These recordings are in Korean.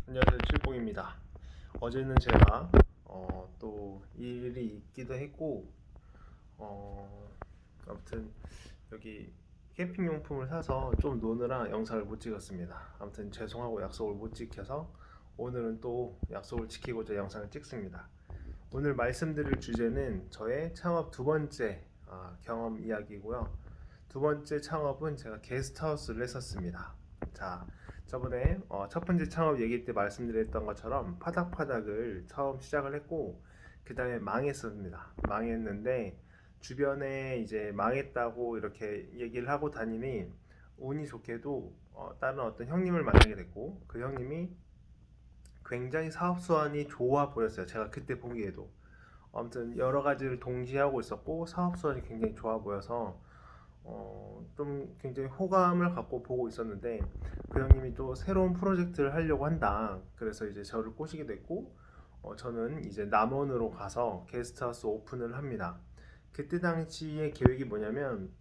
안녕하세요, 칠봉입니다. 어제는 제가 또 일이 있기도 했고 어, 아무튼 여기 캠핑 용품을 사서 좀 노느라 영상을 못 찍었습니다. 아무튼 죄송하고 약속을 못 지켜서 오늘은 또 약속을 지키고자 영상을 찍습니다. 오늘 말씀드릴 주제는 저의 창업 두 번째 경험 이야기고요. 두 번째 창업은 제가 게스트하우스를 했었습니다. 자, 저번에 첫 번째 창업 얘기 때 말씀드렸던 것처럼 파닥파닥을 처음 시작을 했고 그 다음에 망했습니다. 망했는데 주변에 이제 망했다고 이렇게 얘기를 하고 다니니 운이 좋게도 다른 어떤 형님을 만나게 됐고 그 형님이 굉장히 사업 수완이 좋아 보였어요. 제가 그때 보기에도. 아무튼 여러 가지를 동시에 하고 있었고 사업 수완이 굉장히 좋아 보여서 좀 굉장히 호감을 갖고 보고 있었는데 그 형님이 또 새로운 프로젝트를 하려고 한다. 그래서 이제 저를 꼬시게 됐고 저는 이제 남원으로 가서 게스트하우스 오픈을 합니다. 그때 당시의 계획이 뭐냐면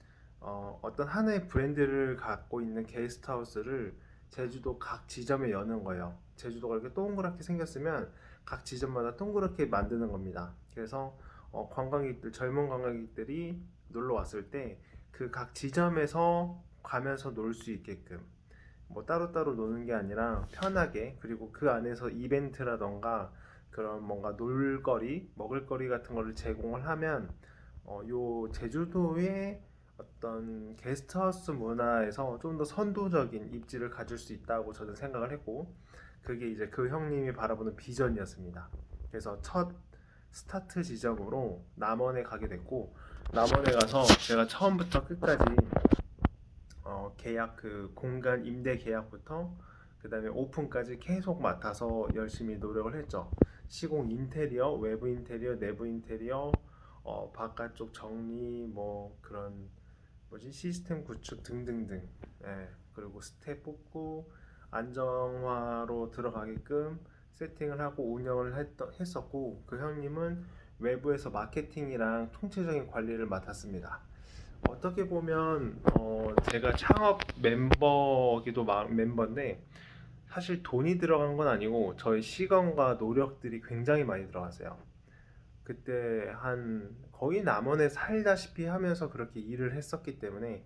어떤 하나의 브랜드를 갖고 있는 게스트하우스를 제주도 각 지점에 여는 거예요. 제주도가 이렇게 동그랗게 생겼으면 각 지점마다 동그랗게 만드는 겁니다. 그래서 관광객들, 젊은 관광객들이 놀러 왔을 때 그 각 지점에서 가면서 놀 수 있게끔 뭐 따로따로 노는 게 아니라 편하게, 그리고 그 안에서 이벤트라던가 그런 뭔가 놀거리, 먹을거리 같은 거를 제공을 하면 요 제주도의 어떤 게스트하우스 문화에서 좀 더 선도적인 입지를 가질 수 있다고 저는 생각을 했고 그게 이제 그 형님이 바라보는 비전이었습니다. 그래서 첫 스타트 지점으로 남원에 가게 됐고 남원에 가서 제가 처음부터 끝까지 계약 그 공간 임대 계약부터 그 다음에 오픈까지 계속 맡아서 열심히 노력을 했죠. 시공 인테리어, 외부 인테리어, 내부 인테리어, 바깥쪽 정리, 뭐 그런 뭐지 시스템 구축 등등등. 예, 그리고 스텝 뽑고 안정화로 들어가게끔 세팅을 하고 운영을 했었고 그 형님은 외부에서 마케팅이랑 총체적인 관리를 맡았습니다. 어떻게 보면 제가 창업 멤버인데 사실 돈이 들어간 건 아니고 저의 시간과 노력들이 굉장히 많이 들어갔어요. 그때 한 거의 남원에 살다시피 하면서 그렇게 일을 했었기 때문에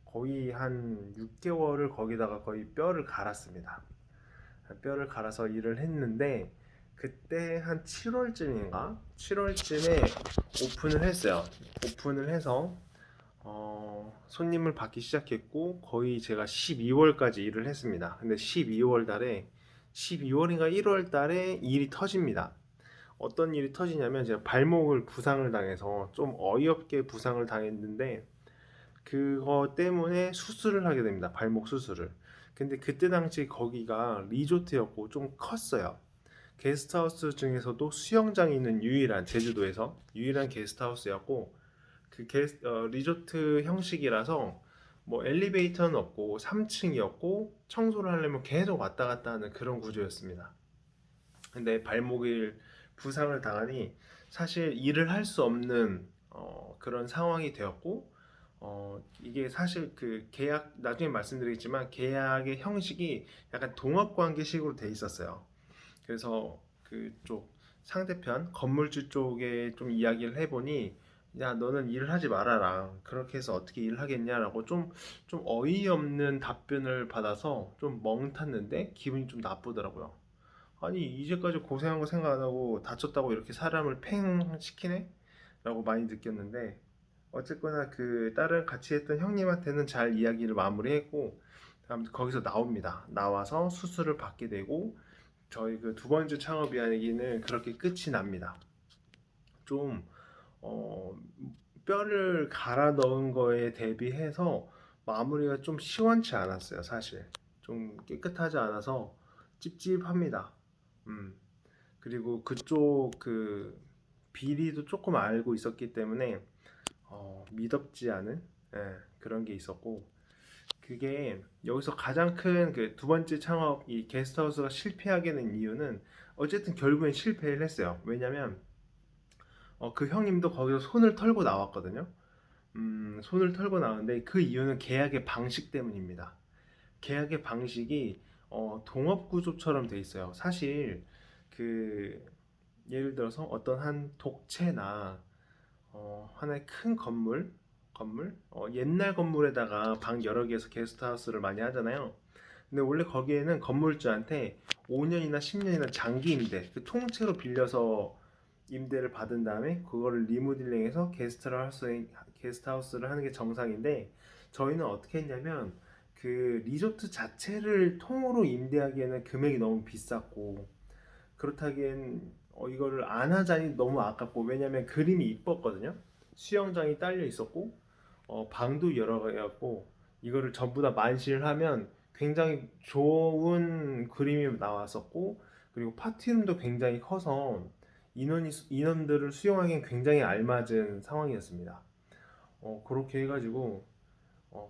거의 한 6개월을 거기다가 거의 뼈를 갈았습니다. 뼈를 갈아서 일을 했는데 그때 한 7월쯤인가? 7월쯤에 오픈을 했어요. 오픈을 해서 손님을 받기 시작했고 거의 제가 12월까지 일을 했습니다. 근데 12월 달에 12월인가 1월 달에 일이 터집니다. 어떤 일이 터지냐면 제가 발목을 부상을 당해서 좀 어이없게 부상을 당했는데 그거 때문에 수술을 하게 됩니다. 발목 수술을. 근데 그때 당시 거기가 리조트였고 좀 컸어요. 게스트하우스 중에서도 수영장이 있는 유일한 제주도에서 유일한 게스트하우스였고 리조트 형식이라서 뭐 엘리베이터는 없고 3층이었고 청소를 하려면 계속 왔다 갔다 하는 그런 구조였습니다. 근데 발목을 부상을 당하니 사실 일을 할 수 없는 그런 상황이 되었고 이게 사실 그 계약 나중에 말씀드리겠지만 계약의 형식이 약간 동업관계식으로 돼 있었어요. 그래서 그쪽 상대편 건물주 쪽에 좀 이야기를 해보니 야 너는 일을 하지 말아라 그렇게 해서 어떻게 일을 하겠냐라고 좀 어이없는 답변을 받아서 좀 멍 탔는데 기분이 좀 나쁘더라고요. 아니 이제까지 고생한 거 생각 안 하고 다쳤다고 이렇게 사람을 팽 시키네? 라고 많이 느꼈는데 어쨌거나 그 다른 같이 했던 형님한테는 잘 이야기를 마무리했고 아무튼 거기서 나옵니다. 나와서 수술을 받게 되고 저희 그 두 번째 창업 이야기는 그렇게 끝이 납니다. 좀 어, 뼈를 갈아 넣은 거에 대비해서 마무리가 좀 시원치 않았어요, 사실. 좀 깨끗하지 않아서 찝찝합니다. 음. 그리고 그쪽 그 비리도 조금 알고 있었기 때문에 미덥지 않은 그런 게 있었고 그게 여기서 가장 큰 그 두 번째 창업 이 게스트하우스가 실패하게 된 이유는 어쨌든 결국엔 실패를 했어요. 왜냐면 그 형님도 거기서 손을 털고 나왔거든요. 손을 털고 나왔는데 그 이유는 계약의 방식 때문입니다. 계약의 방식이 동업 구조처럼 돼 있어요. 사실 그 예를 들어서 어떤 한 독채나 하나의 큰 건물, 옛날 건물에다가 방 여러 개에서 게스트하우스를 많이 하잖아요. 근데 원래 거기에는 건물주한테 5년이나 10년이나 장기 임대, 그 통째로 빌려서 임대를 받은 다음에 그거를 리모델링해서 게스트하우스를 하는 게 정상인데, 저희는 어떻게 했냐면 그 리조트 자체를 통으로 임대하기에는 금액이 너무 비쌌고, 그렇다기엔 이거를 안 하자니 너무 아깝고, 왜냐면 그림이 이뻤거든요. 수영장이 딸려 있었고, 방도 여러 개였고, 이거를 전부 다 만실을 하면 굉장히 좋은 그림이 나왔었고, 그리고 파티룸도 굉장히 커서 인원들을 수용하기엔 굉장히 알맞은 상황이었습니다. 그렇게 해가지고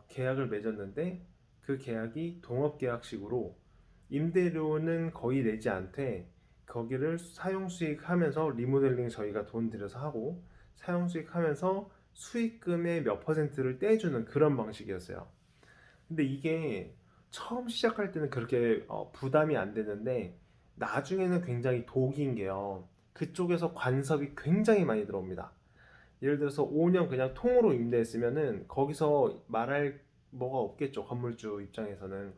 계약을 맺었는데, 그 계약이 동업 계약식으로 임대료는 거의 내지 않되 거기를 사용 수익하면서, 리모델링 저희가 돈 들여서 하고 사용 수익하면서 수익금의 몇 퍼센트를 떼주는 그런 방식이었어요. 근데 이게 처음 시작할 때는 그렇게 부담이 안 되는데, 나중에는 굉장히 독인 게요, 그쪽에서 관섭이 굉장히 많이 들어옵니다. 예를 들어서 5년 그냥 통으로 임대했으면은 거기서 말할 뭐가 없겠죠. 건물주 입장에서는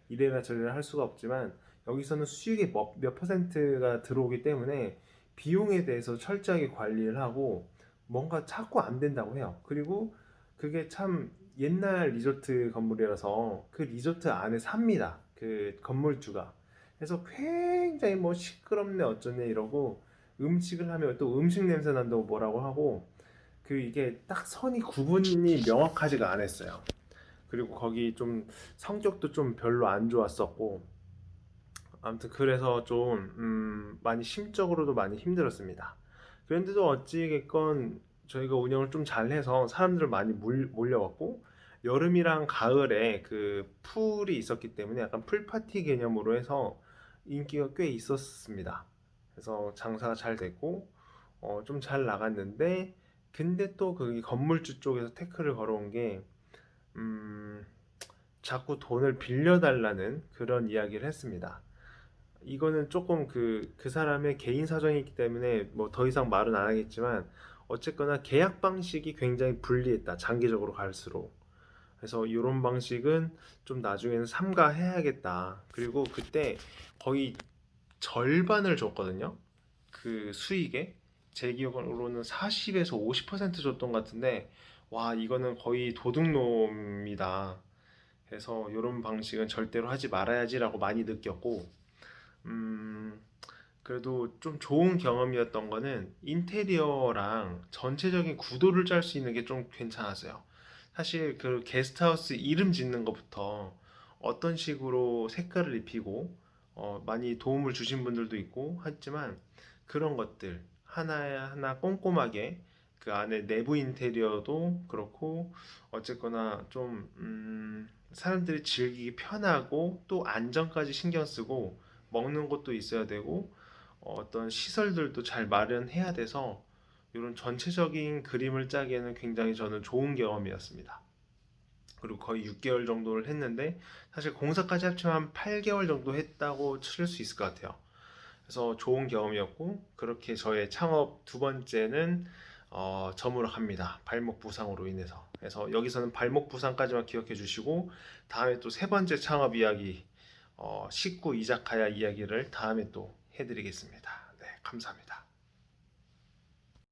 이래라 저래라 할 수가 없지만, 여기서는 수익의 몇 퍼센트가 들어오기 때문에 비용에 대해서 철저하게 관리를 하고 뭔가 자꾸 안 된다고 해요. 그리고 그게 참 옛날 리조트 건물이라서 그 리조트 안에 삽니다, 그 건물주가. 그래서 굉장히 뭐 시끄럽네 어쩌네 이러고, 음식을 하면 또 음식 냄새 난다고 뭐라고 하고, 이게 딱 선이 구분이 명확하지가 않았어요. 그리고 거기 좀 성격도 좀 별로 안 좋았었고, 아무튼 그래서 좀 많이 심적으로도 많이 힘들었습니다. 그런데도 어찌겠건 저희가 운영을 좀 잘해서 사람들 많이 몰려왔고, 여름이랑 가을에 그 풀이 있었기 때문에 약간 풀파티 개념으로 해서 인기가 꽤 있었습니다. 그래서 장사가 잘 됐고 좀 잘 나갔는데, 근데 또 그 건물주 쪽에서 태클을 걸어온 게 음, 자꾸 돈을 빌려달라는 그런 이야기를 했습니다. 이거는 조금 그 사람의 개인 사정이 있기 때문에 뭐 더 이상 말은 안 하겠지만, 어쨌거나 계약 방식이 굉장히 불리했다, 장기적으로 갈수록. 그래서 이런 방식은 좀 나중에는 삼가해야겠다. 그리고 그때 거의 절반을 줬거든요, 그 수익에. 제 기억으로는 40에서 50% 줬던 것 같은데, 와 이거는 거의 도둑놈이다. 그래서 이런 방식은 절대로 하지 말아야지라고 많이 느꼈고, 음, 그래도 좀 좋은 경험이었던 거는 인테리어랑 전체적인 구도를 짤 수 있는 게 좀 괜찮았어요. 사실 그 게스트하우스 이름 짓는 것부터 어떤 식으로 색깔을 입히고 많이 도움을 주신 분들도 있고 했지만, 그런 것들 하나하나 꼼꼼하게, 그 안에 내부 인테리어도 그렇고, 어쨌거나 좀 사람들이 즐기기 편하고 또 안전까지 신경 쓰고, 먹는 곳도 있어야 되고 어떤 시설들도 잘 마련해야 돼서, 이런 전체적인 그림을 짜기에는 굉장히 저는 좋은 경험이었습니다. 그리고 거의 6개월 정도를 했는데, 사실 공사까지 합치면 한 8개월 정도 했다고 칠 수 있을 것 같아요. 그래서 좋은 경험이었고, 그렇게 저의 창업 두 번째는 저물어 갑니다, 발목 부상으로 인해서. 그래서 여기서는 발목 부상까지만 기억해 주시고, 다음에 또 세 번째 창업 이야기, 식구 이자카야 이야기를 다음에 또 해드리겠습니다. 네, 감사합니다.